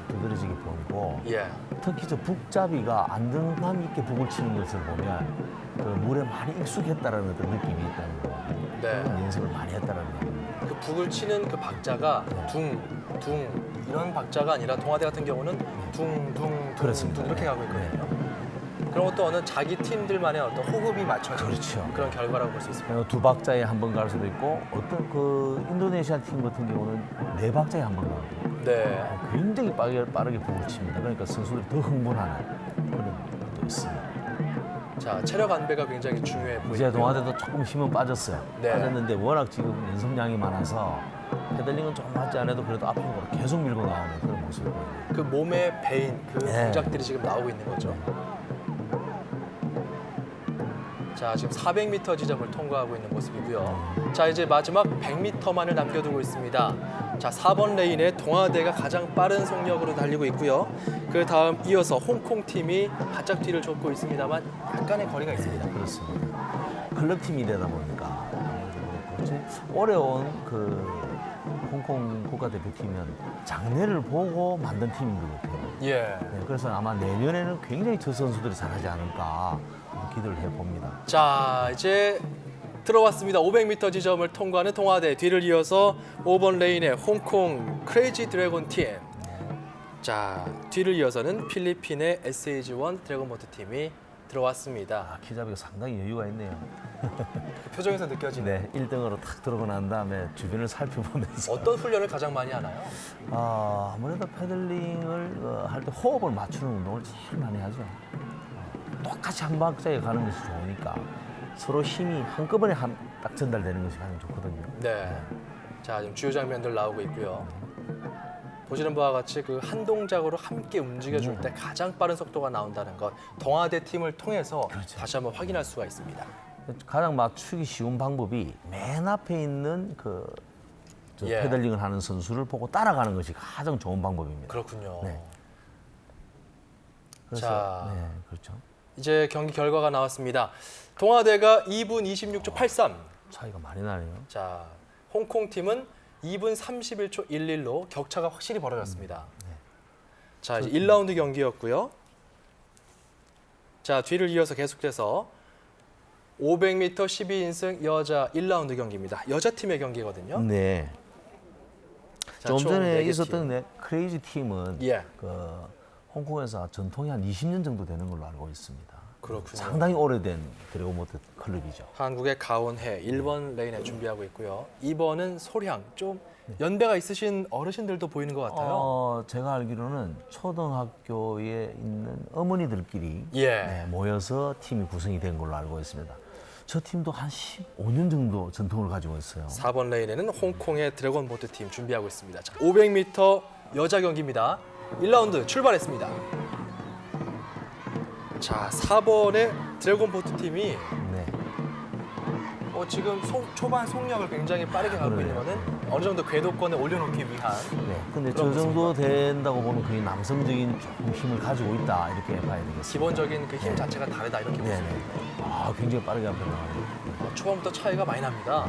두드러지게 보이고 예. 특히 저 북잡이가 안정감 있게 북을 치는 것을 보면 그 물에 많이 익숙했다라는 어떤 느낌이 있다는 거. 네. 그런 연습을 많이 했다라는 거. 그 북을 치는 그 박자가 네. 둥, 이런 박자가 아니라 동아대 같은 경우는 둥둥둥둥 그렇습니다. 이렇게 네. 가고 있거든요. 그런 것도 어느 자기 팀들만의 어떤 호흡이 맞춰진 그렇죠. 그런 결과라고 볼 수 있습니다. 두 박자에 한 번 갈 수도 있고 어떤 그 인도네시아 팀 같은 경우는 네 박자에 한 번 가거든요. 네. 굉장히 빠르게 북을 칩니다. 그러니까 선수들이 더 흥분하는 그런 것도 있습니다. 자, 체력 안배가 굉장히 중요해 보이고요. 이제 동아대도 조금 힘은 빠졌어요. 네. 빠졌는데 워낙 지금 연습량이 많아서 페달링은 조금 맞지 않아도 그래도 앞으로 계속 밀고 나오는 그런 모습을 보여요. 그 몸에 배인 그 네. 동작들이 지금 나오고 있는 거죠. 자, 지금 400m 지점을 통과하고 있는 모습이고요. 자, 이제 마지막 100m만을 남겨두고 있습니다. 자, 4번 레인에 동아대가 가장 빠른 속력으로 달리고 있고요. 그 다음 이어서 홍콩 팀이 바짝 뒤를 쫓고 있습니다만 약간의 거리가 있습니다. 그렇습니다. 클럽 팀이 되다 보니까 그렇지 어려운 그 홍콩 국가대표팀은 장래를 보고 만든 팀인 것 같아요. 예. 네, 그래서 아마 내년에는 굉장히 저 선수들이 잘하지 않을까 기대를 해봅니다. 자, 이제 들어왔습니다. 500m 지점을 통과하는 동아대 뒤를 이어서 5번 레인의 홍콩 크레이지 드래곤 팀. 자, 뒤를 이어서는 필리핀의 SAG1 드래곤보트 팀이 들어왔습니다. 키잡이가 상당히 여유가 있네요. 그 표정에서 느껴지는 네, 1등으로 탁 들어오고 난 다음에 주변을 살펴보면서 어떤 훈련을 가장 많이 하나요? 아무래도 페들링을 할 때 호흡을 맞추는 운동을 제일 많이 하죠. 똑같이 한 박자에 가는 것이 좋으니까 서로 힘이 한꺼번에 딱 전달되는 것이 가장 좋거든요. 네. 자, 지금 주요 장면들 나오고 있고요. 보시는 바와 같이 그 한 동작으로 함께 움직여줄 때 가장 빠른 속도가 나온다는 것 동아대 팀을 통해서 그렇죠. 다시 한번 확인할 수가 있습니다. 가장 맞추기 쉬운 방법이 맨 앞에 있는 예. 페들링을 하는 선수를 보고 따라가는 것이 가장 좋은 방법입니다. 그렇군요. 네. 그래서 자. 네, 그렇죠. 이제 경기 결과가 나왔습니다. 동아대가 2분 26초 83. 차이가 많이 나네요. 자, 홍콩 팀은 2분 31초 11로 격차가 확실히 벌어졌습니다. 자, 이제 1라운드 경기였고요. 자, 뒤를 이어서 계속돼서 500m 12인승 여자 1라운드 경기입니다. 여자 팀의 경기거든요. 네. 자, 좀 총 전에 4개 있었던 팀. 크레이지 팀은 예. 홍콩에서 전통이 한 20년 정도 되는 걸로 알고 있습니다. 그렇군요. 상당히 오래된 드래곤보트 클럽이죠. 한국의 가온해 1번 레인에 준비하고 있고요. 2번은 소량. 좀 연배가 있으신 어르신들도 보이는 것 같아요. 제가 알기로는 초등학교에 있는 어머니들끼리 예. 네, 모여서 팀이 구성이 된 걸로 알고 있습니다. 저 팀도 한 15년 정도 전통을 가지고 있어요. 4번 레인에는 홍콩의 드래곤 보트 팀 준비하고 있습니다. 자, 500m 여자 경기입니다. 1라운드 출발했습니다. 자, 4번의 드래곤 보트 팀이 네. 지금 초반 속력을 굉장히 빠르게 가고 있는 거는 어느 정도 궤도권에 올려놓기 위한 네. 근데 저 그런 정도 된다고 보면 거의 남성적인 조금 힘을 가지고 있다 이렇게 봐야 되겠습니다. 기본적인 그 힘 자체가 다르다 이렇게 볼 수 네네. 있습니다. 굉장히 빠르게 앞에 나가요. 초반부터 차이가 많이 납니다.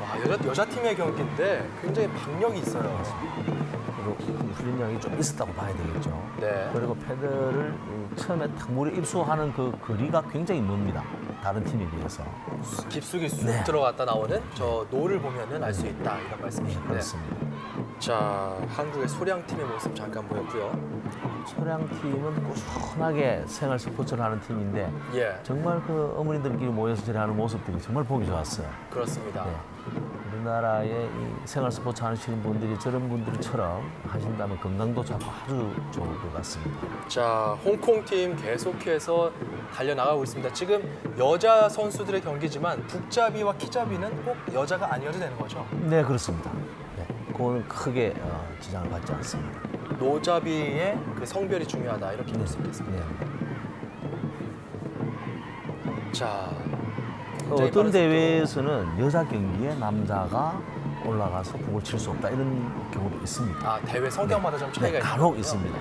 와, 여자 팀의 경기인데 굉장히 박력이 있어요. 그리고 훈련량이 좀 있었다고 봐야 되겠죠. 네. 그리고 패드를 처음에 탁 물에 입수하는 그 거리가 굉장히 멉니다. 다른 팀에 비해서. 깊숙이 쑥 네. 들어갔다 나오는 저 노를 보면은 알 수 있다 이런 말씀이신데. 그렇습니다. 자, 한국의 소량 팀의 모습 잠깐 보였고요. 소량팀은 꾸준하게 생활 스포츠를 하는 팀인데 예, 정말 그 어머니들끼리 모여서 저래하는 모습들이 정말 보기 좋았어요. 그렇습니다. 네. 우리나라의 이 생활 스포츠 하시는 분들이 저런 분들처럼 하신다면 건강도 잡고 아주 좋을 것 같습니다. 자, 홍콩 팀 계속해서 달려나가고 있습니다. 지금 여자 선수들의 경기지만 북잡이와 키잡이는 꼭 여자가 아니어도 되는 거죠. 네, 그렇습니다. 네, 그거는 크게 지장을 받지 않습니다. 노잡이의 그 성별이 중요하다 이렇게 볼 수 있겠습니다. 네. 자, 굉장히 어떤 빠른 대회에서는 여자 경기에 남자가 올라가서 공을 칠 수 없다 이런 경우도 있습니다. 속도. 대회 성격마다 좀 차이가 네, 있는 간혹 거군요. 있습니다.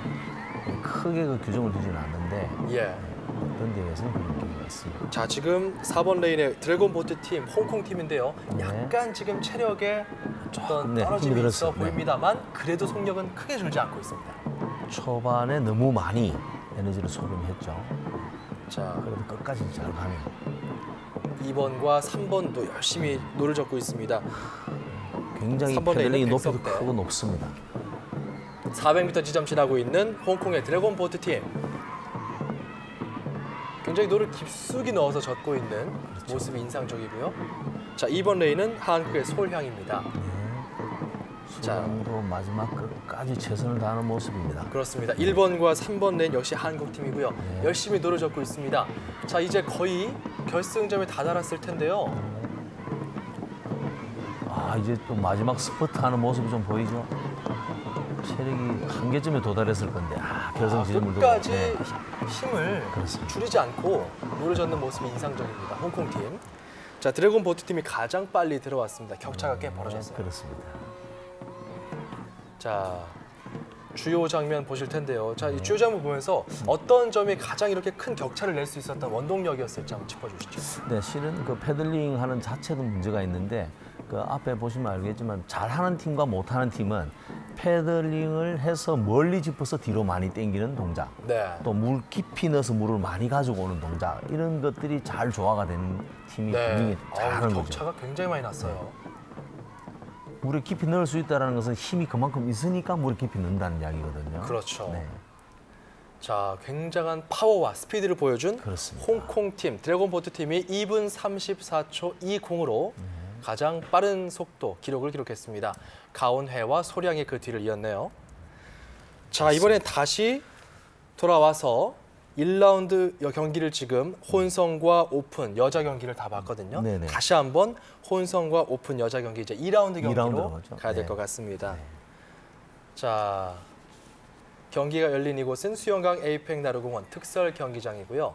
크게 그 규정을 두지는 않는데 예. 어떤 대회에서는 그런 경우가 있습니다. 자, 지금 4번 레인의 드래곤 보트 팀, 홍콩 팀인데요. 네. 약간 지금 체력에 어떤 네, 떨어짐이 힘이 있어 들었어요. 네. 보입니다만 그래도 속력은 크게 줄지 않고 있습니다. 초반에 너무 많이 에너지를 소비했죠. 자, 그래도 끝까지 잘 가네요. 2번과 3번도 열심히 노를 젓고 있습니다. 굉장히 3번에 페들링이 있는 높이도 백석대. 크고 높습니다. 400m 지점 지나고 있는 홍콩의 드래곤 보트 팀. 굉장히 노를 깊숙이 넣어서 젓고 있는 모습이 인상적이고요. 자, 2번 레인은 한국의 솔향입니다. 자. 수영으로 마지막 끝까지 최선을 다하는 모습입니다. 그렇습니다. 1번과 3번 레인 역시 한국 팀이고요. 네. 열심히 노를 젓고 있습니다. 자, 이제 거의 결승점에 다다랐을 텐데요. 아, 이제 또 마지막 스퍼트 하는 모습이 좀 보이죠? 체력이 한계점에 도달했을 건데 결승 지점을 두고. 끝까지 네. 힘을 그렇습니다. 줄이지 않고 노를 젓는 모습이 인상적입니다. 홍콩 팀. 자, 드래곤 보트 팀이 가장 빨리 들어왔습니다. 격차가 꽤 벌어졌어요. 그렇습니다. 자, 주요 장면 보실 텐데요. 자, 이 주요 장면 보면서 어떤 점이 가장 이렇게 큰 격차를 낼 수 있었던 원동력이었을지 한번 짚어주시죠. 네, 실은 그 패들링 하는 자체도 문제가 있는데 그 앞에 보시면 알겠지만 잘하는 팀과 못하는 팀은 패들링을 해서 멀리 짚어서 뒤로 많이 당기는 동작, 네. 또 물 깊이 넣어서 물을 많이 가지고 오는 동작, 이런 것들이 잘 조화가 되는 팀이 분명히 잘하는 거죠. 격차가 굉장히 많이 났어요. 물에 깊이 넣을 수 있다는 것은 힘이 그만큼 있으니까 물에 깊이 넣는다는 이야기거든요. 그렇죠. 네, 자, 굉장한 파워와 스피드를 보여준 그렇습니다. 홍콩 팀, 드래곤 보트 팀이 2분 34초 20으로 가장 빠른 속도 기록을 기록했습니다. 가온회와 소량이 그 뒤를 이었네요. 자, 이번엔 다시 돌아와서 1라운드 경기를 지금 혼성과 오픈 여자 경기를 다 봤거든요. 네네. 다시 한번 혼성과 오픈 여자 경기 이제 2라운드 경기로 2라운드로 가죠. 가야 될 네. 것 같습니다. 자, 경기가 열린 이곳은 수영강 에이펙 나루공원 특설 경기장이고요.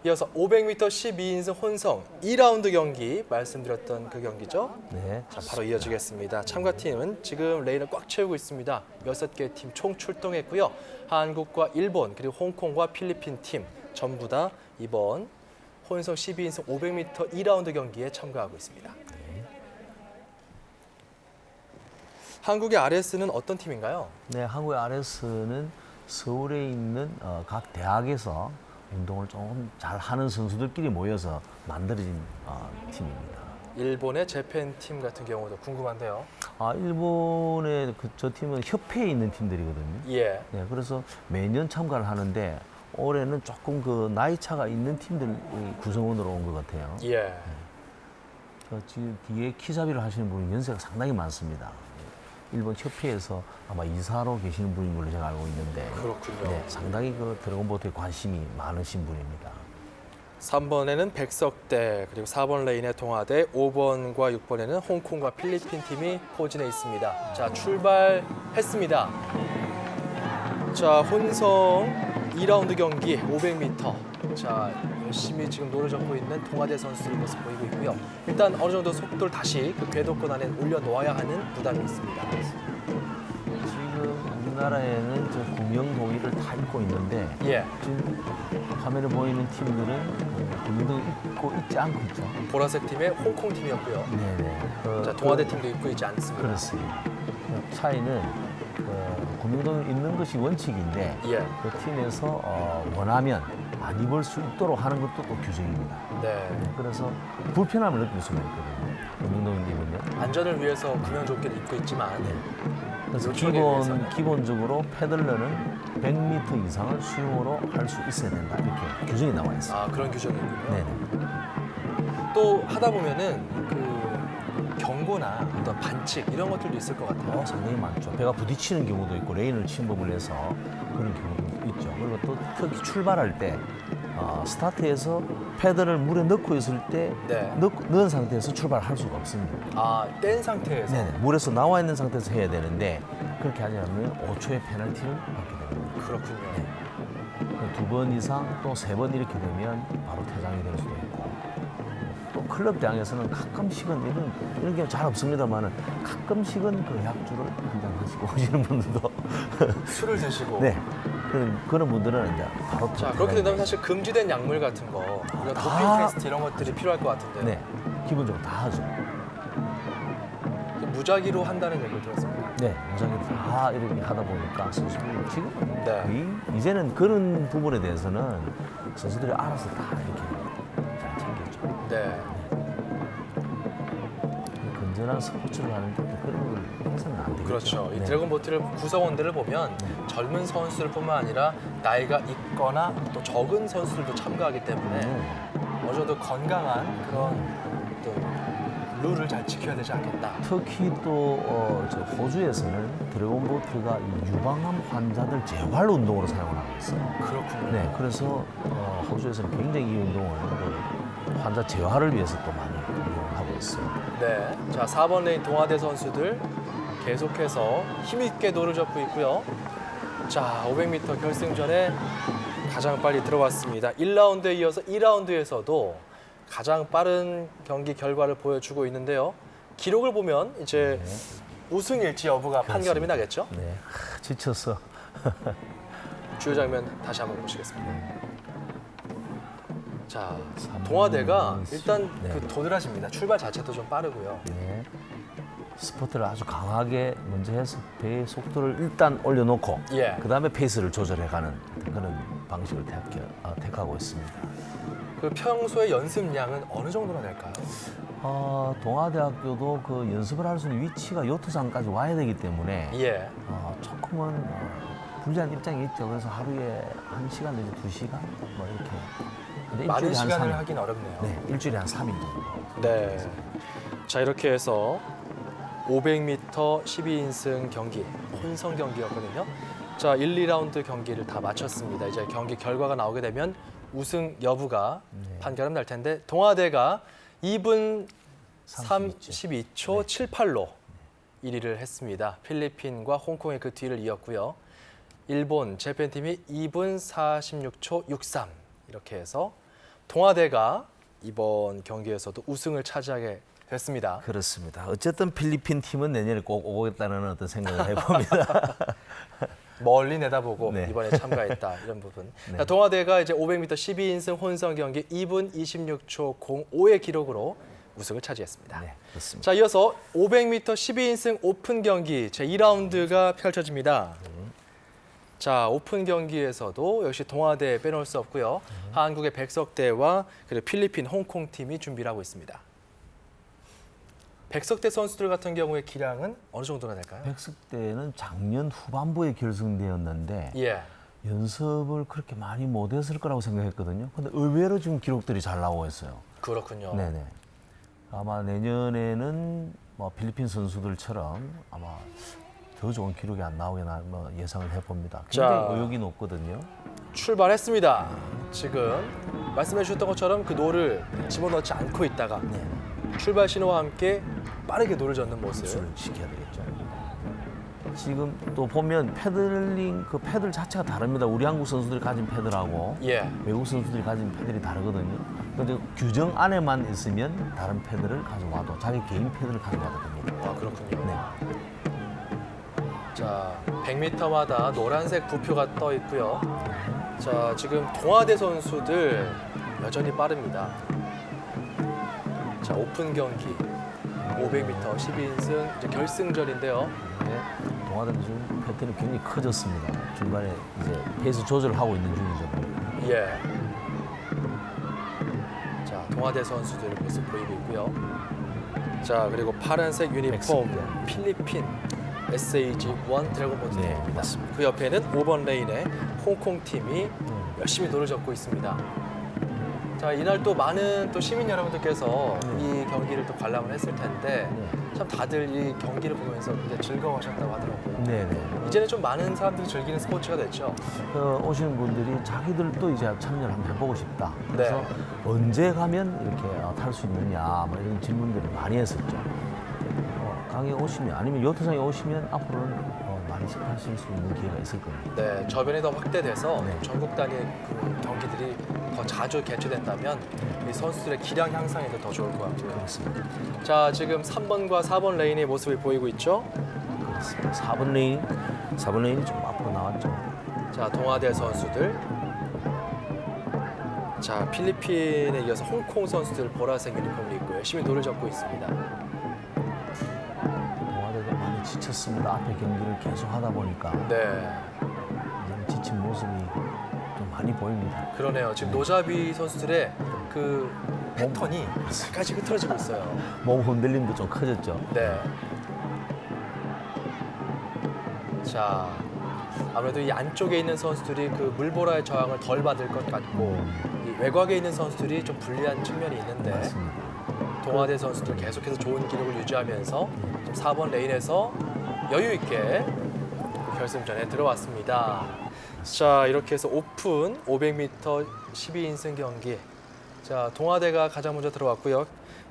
이어서 500m 12인승 혼성 2라운드 경기 말씀드렸던 그 경기죠. 네. 자, 바로 이어지겠습니다. 참가팀은 지금 레인을 꽉 채우고 있습니다. 6개 팀 총 출동했고요. 한국과 일본 그리고 홍콩과 필리핀 팀 전부 다 이번 혼성 12인승 500m 2라운드 경기에 참가하고 있습니다. 한국의 RS는 어떤 팀인가요? 네, 한국의 RS는 서울에 있는 각 대학에서 운동을 좀 잘하는 선수들끼리 모여서 만들어진 팀입니다. 일본의 재팬 팀 같은 경우도 궁금한데요. 일본의 저 팀은 협회에 있는 팀들이거든요. 예. 네, 그래서 매년 참가를 하는데 올해는 조금 그 나이 차가 있는 팀들 구성원으로 온 것 같아요. 예. 지금 뒤에 키사비를 하시는 분이 연세가 상당히 많습니다. 일본 협회에서 아마 이사로 계시는 분인 걸로 제가 알고 있는데, 그렇군요. 네, 상당히 그 드래곤보트에 관심이 많으신 분입니다. 3번에는 백석대, 그리고 4번 레인의 동아대, 5번과 6번에는 홍콩과 필리핀 팀이 포진해 있습니다. 자, 출발했습니다. 자, 혼성 2라운드 경기 500m. 자, 열심히 지금 노를 젓고 있는 동아대 선수들의 모습 보이고 있고요. 일단 어느 정도 속도를 다시 그 궤도권 안에 올려놓아야 하는 부담이 있습니다. 지금 우리나라에는 저 구명 동의를 다 입고 있는데, 예, 지금 화면에 보이는 팀들은 구명동이 입고 있지 않고 있죠. 보라색 팀의 홍콩 팀이었고요. 네네. 자, 동아대 팀도 입고 있지 않습니다. 그렇습니다. 차이는 구명동을 입는 것이 원칙인데, 예, 그 팀에서 원하면 안 입을 수 있도록 하는 것도 또 규정입니다. 네. 그래서 불편함을 느낄 수가 있거든요. 구명동을 입으면. 안전을 위해서 구명조끼를 입고 있지만 네. 그래서 요청에 의해서는. 기본적으로 패들러는 100m 이상을 수영으로 할 수 있어야 된다. 이렇게 규정이 나와 있습니다. 그런 규정이군요. 네네. 또 하다 보면은 그 경고나 어떤 반칙 이런 것들도 있을 것 같아요. 상당히 많죠. 배가 부딪히는 경우도 있고 레인을 침범을 해서 그런 경우도 있죠. 그리고 또 특히 출발할 때 스타트에서 패들을 물에 넣고 있을 때 네. 넣은 상태에서 출발할 수가 없습니다. 뗀 상태에서. 네네. 물에서 나와 있는 상태에서 해야 되는데 그렇게 하지 않으면 5초의 페널티를 받게 됩니다. 그렇군요. 2번 이상 또 3번 이렇게 되면 바로 퇴장이 될 수도 있고, 또 클럽 대항에서는 가끔씩은 이런 게 잘 없습니다만은 가끔씩은 그 약주를 한잔 하시고 오시는 분들도 술을 드시고. 네, 그런 분들은 이제 바로 자, 퇴장이 그렇게 된다면 돼요. 사실 금지된 약물 같은 거, 우리가 도핑 다- 테스트 이런 것들이 필요할 것 같은데. 네, 기본적으로 다 하죠. 무작위로 한다는 얘기를 들었습니다. 네, 무작위로 다 이렇게 하다 보니까 선수들이 지금 네. 거의 이제는 그런 부분에 대해서는 선수들이 알아서 다 이렇게 잘 챙겼죠. 네. 완전한 스포츠를 하는데 그런 걸 해서는 안 되겠죠. 그렇죠. 이 네. 드래곤보트를 구성원들을 보면 젊은 선수들뿐만 아니라 나이가 있거나 또 적은 선수들도 참가하기 때문에 어느 정도 건강한 그런 어떤 룰을 잘 지켜야 되지 않겠다. 특히 또 저 호주에서는 드래곤보트가 이 유방암 환자들 재활 운동으로 사용을 하고 있어요. 그렇군요. 네, 그래서 호주에서는 굉장히 이 운동을 그 환자 재활을 위해서 또 많이 이용하고 있어요. 네. 자, 4번 레인 동아대 선수들 계속해서 힘있게 노를 젓고 있고요. 자, 500m 결승전에 가장 빨리 들어왔습니다. 1라운드에 이어서 2라운드에서도 가장 빠른 경기 결과를 보여주고 있는데요. 기록을 보면 이제 우승일지 여부가 판가름이 나겠죠? 네, 지쳤어. 주요 장면 다시 한번 보시겠습니다. 자, 동아대가 일단 네. 그 도드라집니다. 출발 자체도 좀 빠르고요. 네. 스포트를 아주 강하게 먼저 해서 배의 속도를 일단 올려놓고 예. 그 다음에 페이스를 조절해가는 그런 방식을 택하고 있습니다. 그 평소에 연습량은 어느 정도나 될까요? 동아대학교도 그 연습을 할 수 있는 위치가 요트장까지 와야 되기 때문에 예. 조금은 불리한 입장이 있죠. 그래서 하루에 1시간 내지 2시간 뭐 이렇게. 근데 많은 일주일에 한 시간을 3일. 하긴 어렵네요. 네, 일주일에 한 3일 정도. 네. 자, 이렇게 해서 500m 12인승 경기, 혼성 경기였거든요. 자, 1, 2라운드 경기를 다 마쳤습니다. 이제 경기 결과가 나오게 되면 우승 여부가 판가름 날 텐데 동아대가 2분 32초 78로 1위를 했습니다. 필리핀과 홍콩의 그 뒤를 이었고요. 일본 재팬팀이 2분 46초 63 이렇게 해서 동아대가 이번 경기에서도 우승을 차지하게 됐습니다. 그렇습니다. 어쨌든 필리핀 팀은 내년에 꼭 오겠다는 어떤 생각을 해봅니다. 멀리 내다보고 네. 이번에 참가했다 이런 부분. 네. 자, 동아대가 이제 500m 12인승 혼성 경기 2분 26초 05의 기록으로 우승을 차지했습니다. 네, 그렇습니다. 자, 이어서 500m 12인승 오픈 경기 제 2라운드가 펼쳐집니다. 자, 오픈 경기에서도 역시 동아대 빼놓을 수 없고요. 한국의 백석대와 그리고 필리핀, 홍콩 팀이 준비를 하고 있습니다. 백석대 선수들 같은 경우에 기량은 어느 정도나 될까요? 백석대는 작년 후반부에 결승되었는데 예. 연습을 그렇게 많이 못했을 거라고 생각했거든요. 근데 의외로 지금 기록들이 잘 나오고 있어요. 그렇군요. 네네. 아마 내년에는 뭐 필리핀 선수들처럼 아마 더 좋은 기록이 안 나오게나 뭐 예상을 해봅니다. 굉장히 자. 의욕이 높거든요. 출발했습니다. 지금 말씀해 주셨던 것처럼 그 노를 집어넣지 않고 있다가 네. 출발 신호와 함께 빠르게 노를 젓는 모습. 흡수를 시켜야 되겠죠. 지금 또 보면 패들링 그 패들 자체가 다릅니다. 우리 한국 선수들이 가진 패들하고 예. 외국 선수들이 가진 패들이 다르거든요. 그런데 규정 안에만 있으면 다른 패들을 가져와도 자기 개인 패들을 가져와도 됩니다. 아, 그렇군요. 네. 자, 100m마다 노란색 부표가 떠 있고요. 자, 지금 동아대 선수들 여전히 빠릅니다. 자, 오픈 경기 500m 12인승 이제 결승전인데요. 네. 동아대는 지금 패턴이 굉장히 커졌습니다. 중간에 이제 페이스 조절을 하고 있는 중이죠. 예. 자, 동아대 선수들 모습 보이고 있고요. 자, 그리고 파란색 유니폼 백석대. 필리핀 SAG-1 드래곤보트 네, 팀입니다. 맞습니다. 그 옆에는 5번 레인의 홍콩 팀이 열심히 노를 젓고 있습니다. 자, 이날 또 많은 또 시민 여러분들께서 이 경기를 또 관람을 했을 텐데 참 다들 이 경기를 보면서 굉장히 즐거워하셨다고 하더라고요. 네네. 이제는 좀 많은 사람들이 즐기는 스포츠가 됐죠. 오시는 분들이 자기들도 이제 참여를 한번 해보고 싶다. 그래서 네. 언제 가면 이렇게 탈 수 있느냐 뭐 이런 질문들을 많이 했었죠. 강에 오시면 아니면 요트장에 오시면 앞으로는 많이 하실 수 있는 기회가 있을 겁니다. 네, 저변이 더 확대돼서 네. 전국 단위 그 경기들이 더 자주 개최된다면 이 선수들의 기량 향상에도 더 좋을 것 같고요. 그렇습니다. 자, 지금 3번과 4번 레인의 모습이 보이고 있죠. 그렇습니다. 4번 레인이 좀 앞으로 나왔죠. 자, 동아대 선수들. 자, 필리핀에 이어서 홍콩 선수들 보라색 유니폼을 입고 열심히 노를 젓고 있습니다. 동아대가 많이 지쳤습니다. 앞에 경기를 계속 하다 보니까 네, 이제 지친 모습이 좀 많이 보입니다. 그러네요. 지금 노자비 선수들의 그 패턴이 끝까지 흐트러지고 있어요. 몸 흔들림도 좀 커졌죠. 네. 자, 아무래도 이 안쪽에 있는 선수들이 그 물보라의 저항을 덜 받을 것 같고 이 외곽에 있는 선수들이 좀 불리한 측면이 있는데 맞습니다. 동아대 선수들 계속해서 좋은 기록을 유지하면서 지금 4번 레인에서 여유 있게 결승전에 들어왔습니다. 자, 이렇게 해서 오픈 500m 12인승 경기. 자, 동아대가 가장 먼저 들어왔고요.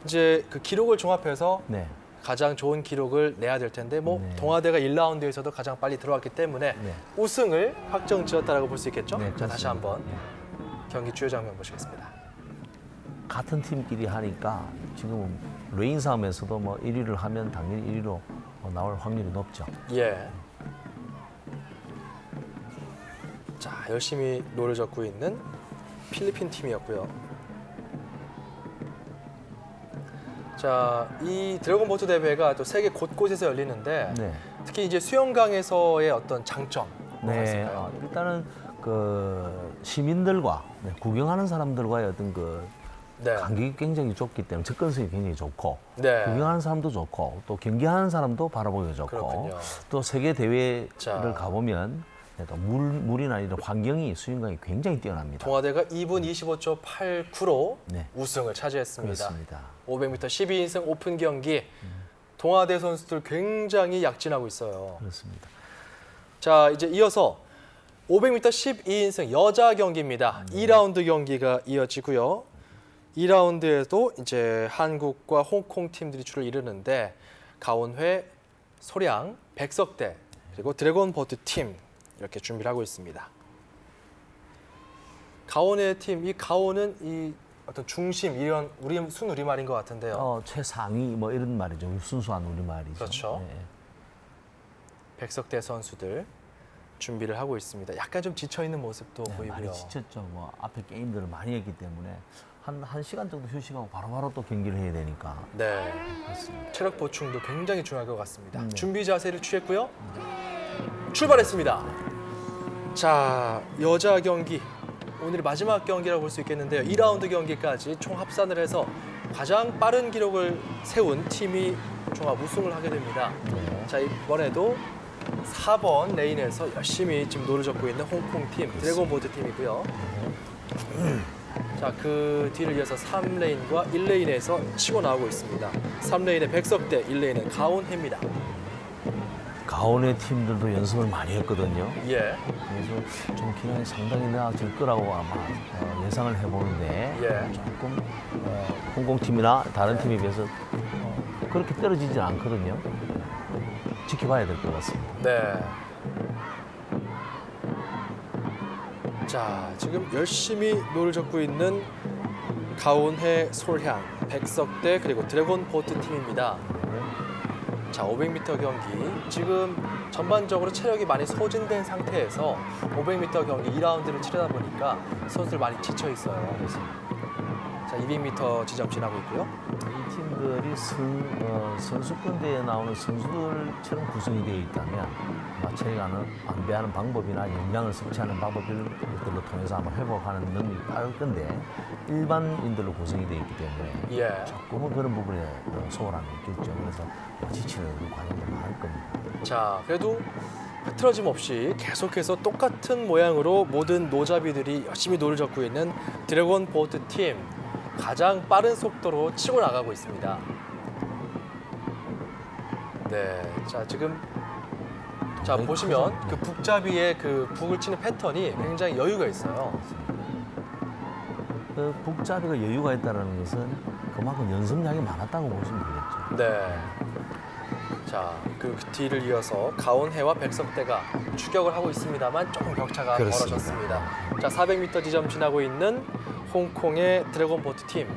이제 그 기록을 종합해서 네. 가장 좋은 기록을 내야 될 텐데 뭐 네. 동아대가 1라운드에서도 가장 빨리 들어왔기 때문에 네. 우승을 확정지었다라고 볼 수 있겠죠? 네, 자, 다시 그렇습니다. 한번 네. 경기 주요 장면 보시겠습니다. 같은 팀끼리 하니까 지금 레인 싸움에서도 뭐 1위를 하면 당연히 1위로 나올 확률이 높죠. 예. 자, 열심히 노를 젓고 있는 필리핀 팀이었고요. 자, 이 드래곤 보트 대회가 또 세계 곳곳에서 열리는데 네. 특히 이제 수영강에서의 어떤 장점 뭐가 네. 있을까요? 일단은 그 시민들과 구경하는 사람들과의 어떤 그 네. 간격이 굉장히 좁기 때문에 접근성이 굉장히 좋고 네. 구경하는 사람도 좋고 또 경기하는 사람도 바라보기 좋고 그렇군요. 또 세계 대회를 자. 가보면 또 물이나 이런 환경이 수영강이 굉장히 뛰어납니다. 동아대가 2분 25초 89로 네. 우승을 차지했습니다. 그렇습니다. 500m 12인승 오픈 경기 동아대 선수들 굉장히 약진하고 있어요. 그렇습니다. 자, 이제 이어서 500m 12인승 여자 경기입니다. 2라운드 경기가 이어지고요. 2라운드에도 이제 한국과 홍콩 팀들이 줄을 이루는데 가온회, 소량, 백석대 그리고 드래곤 보트 팀 이렇게 준비를 하고 있습니다. 가온회 팀, 이 가온은 이 어떤 중심 이런 순우리말인 것 같은데요. 최상위 뭐 이런 말이죠. 순수한 우리말이죠. 그렇죠. 네. 백석대 선수들 준비를 하고 있습니다. 약간 좀 지쳐 있는 모습도 네, 보이고요. 많이 지쳤죠. 뭐 앞에 게임들을 많이 했기 때문에 한 시간 정도 휴식하고 바로바로 또 경기를 해야 되니까. 네, 그렇습니다. 체력 보충도 굉장히 중요할 것 같습니다. 네. 준비 자세를 취했고요. 출발했습니다. 자, 여자 경기 오늘 마지막 경기라고 볼 수 있겠는데요. 2라운드 경기까지 총 합산을 해서 가장 빠른 기록을 세운 팀이 종합 우승을 하게 됩니다. 네. 자, 이번에도 4번 레인에서 열심히 지금 노를 젓고 있는 홍콩 팀, 드래곤 보트 팀이고요. 자, 그 뒤를 이어서 3레인과 1레인에서 치고 나오고 있습니다. 3레인의 백석대, 1레인의 가온해입니다. 가온의 팀들도 연습을 많이 했거든요. 예, 그래서 좀 기량이 상당히 나아질 거라고 아마 예상을 해보는데 예. 조금 홍콩 팀이나 다른 팀에 비해서 그렇게 떨어지진 않거든요. 지켜봐야 될 것 같습니다. 네. 자, 지금 열심히 노를 젓고 있는 가온해, 솔향, 백석대 그리고 드래곤 보트 팀입니다. 자, 500m 경기 지금 전반적으로 체력이 많이 소진된 상태에서 500m 경기 2라운드를 치르다 보니까 선수들 많이 지쳐 있어요. 자, 200m 지점 지나고 있고요. 이 팀들이 선수권 대회에 나오는 선수들처럼 구성이 되어 있다면 체력 안배하는 방법이나 영양을 섭취하는 방법들로 통해서 아마 회복하는 능력이 빠를 건데 일반인들로 구성이 되어 있기 때문에 예. 조금은 그런 부분에 소홀함이 있겠죠. 그래서 지치는 과정도 많을 겁니다. 자, 그래도 흐트러짐 없이 계속해서 똑같은 모양으로 모든 노자비들이 열심히 노를 젓고 있는 드래곤 보트 팀 가장 빠른 속도로 치고 나가고 있습니다. 네, 자 지금 자 보시면 그 북잡이의 그 북을 치는 패턴이 굉장히 여유가 있어요. 그 북잡이가 여유가 있다는 것은 그만큼 연습량이 많았다고 보시면 되겠죠. 네. 자, 그 뒤를 이어서 가온해와 백석대가 추격을 하고 있습니다만 조금 격차가 그렇습니다. 벌어졌습니다. 자, 400m 지점 지나고 있는 홍콩의 드래곤 보트 팀.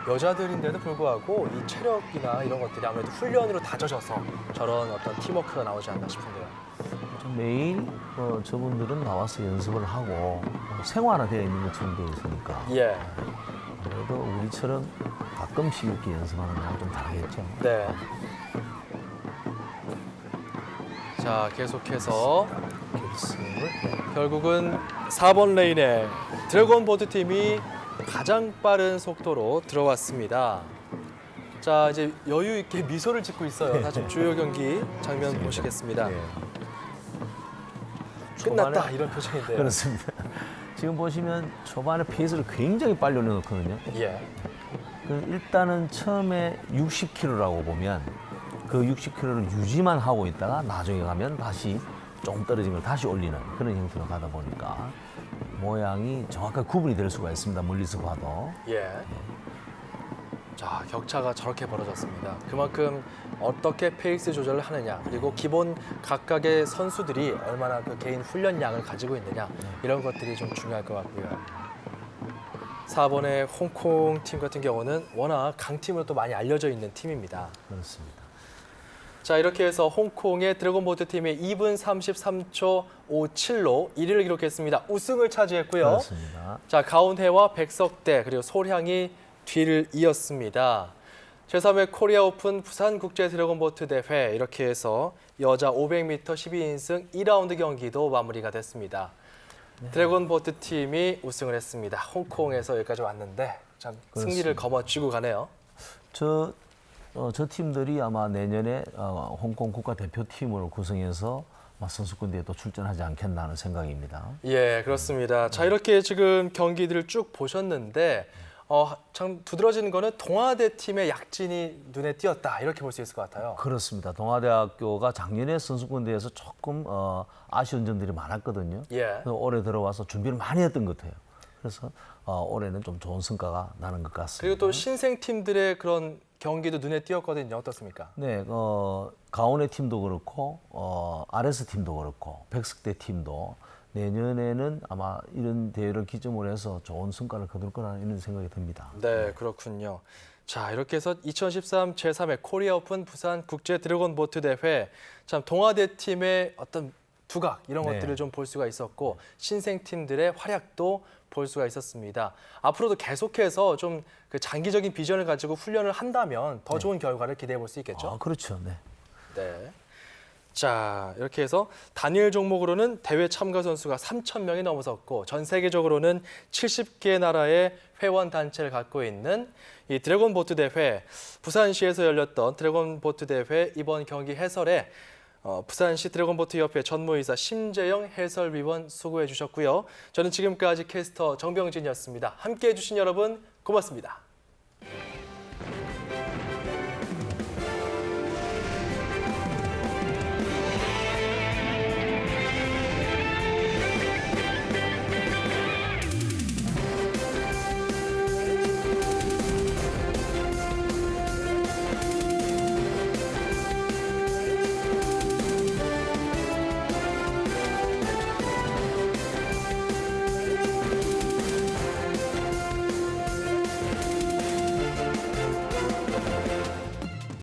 여자들인데도 불구하고 이 체력이나 이런 것들이 아무래도 훈련으로 다져져서 저런 어떤 팀워크가 나오지 않나 싶은데요. 매일 저분들은 나와서 연습을 하고 생활화되어 있는 것처럼 되어 있으니까 예. 아무래도 우리처럼 가끔씩 이렇게 연습하는 거랑 좀 다르겠죠. 네. 자, 계속해서 결국은 4번 레인의 드래곤 보트 팀이 가장 빠른 속도로 들어왔습니다. 자, 이제 여유 있게 미소를 짓고 있어요. 다시 주요 경기 장면 보시겠습니다. 네. 끝났다 초반에- 이런 표정인데요. 그렇습니다. 지금 보시면 초반에 페이스를 굉장히 빨리 올려놓거든요. 예. 일단은 처음에 60km라고 보면 그 60km를 유지만 하고 있다가 나중에 가면 다시 좀 떨어진 걸 다시 올리는 그런 형태로 가다 보니까 모양이 정확하게 구분이 될 수가 있습니다. 멀리서 봐도. 예. 자, 격차가 저렇게 벌어졌습니다. 그만큼 어떻게 페이스 조절을 하느냐, 그리고 기본 각각의 선수들이 얼마나 그 개인 훈련량을 가지고 있느냐, 이런 것들이 좀 중요할 것 같고요. 4번의 홍콩 팀 같은 경우는 워낙 강팀으로 또 많이 알려져 있는 팀입니다. 그렇습니다. 자, 이렇게 해서 홍콩의 드래곤보트 팀이 2분 33초 57로 1위를 기록했습니다. 우승을 차지했고요. 그렇습니다. 자, 가온해와 백석대 그리고 소량이 뒤를 이었습니다. 제3회 코리아 오픈 부산 국제 드래곤보트 대회 이렇게 해서 여자 500m 12인승 2라운드 경기도 마무리가 됐습니다. 드래곤보트 팀이 우승을 했습니다. 홍콩에서 여기까지 왔는데 참 승리를 거머쥐고 가네요. 저 팀들이 아마 내년에 홍콩 국가대표팀으로 구성해서 선수권대회에 또 출전하지 않겠나 하는 생각입니다. 예, 그렇습니다. 자, 이렇게 지금 경기들을 쭉 보셨는데 참 두드러지는 거는 동아대 팀의 약진이 눈에 띄었다 이렇게 볼 수 있을 것 같아요. 그렇습니다. 동아대학교가 작년에 선수권대회에서 조금 아쉬운 점들이 많았거든요. 예. 그래서 올해 들어와서 준비를 많이 했던 것 같아요. 그래서 올해는 좀 좋은 성과가 나는 것 같습니다. 그리고 또 신생 팀들의 그런 경기도 눈에 띄었거든요. 어떻습니까? 네, 가온의 팀도 그렇고 RS 팀도 그렇고 백석대 팀도 내년에는 아마 이런 대회를 기점으로 해서 좋은 성과를 거둘 거라는 이런 생각이 듭니다. 네, 그렇군요. 자, 이렇게 해서 2013 제3회 코리아 오픈 부산 국제 드래곤 보트 대회 참 동아대 팀의 어떤 두각 이런 네. 것들을 좀 볼 수가 있었고 신생 팀들의 활약도 볼 수가 있었습니다. 앞으로도 계속해서 좀 그 장기적인 비전을 가지고 훈련을 한다면 더 좋은 결과를 기대해 볼 수 있겠죠. 그렇죠. 네. 네. 자, 이렇게 해서 단일 종목으로는 대회 참가 선수가 3,000명이 넘어섰고 전 세계적으로는 70개 나라의 회원 단체를 갖고 있는 이 드래곤 보트 대회, 부산시에서 열렸던 드래곤 보트 대회 이번 경기 해설에 부산시 드래곤 보트 협회 전무이사 심재영 해설위원 수고해 주셨고요. 저는 지금까지 캐스터 정병진이었습니다. 함께해 주신 여러분 고맙습니다.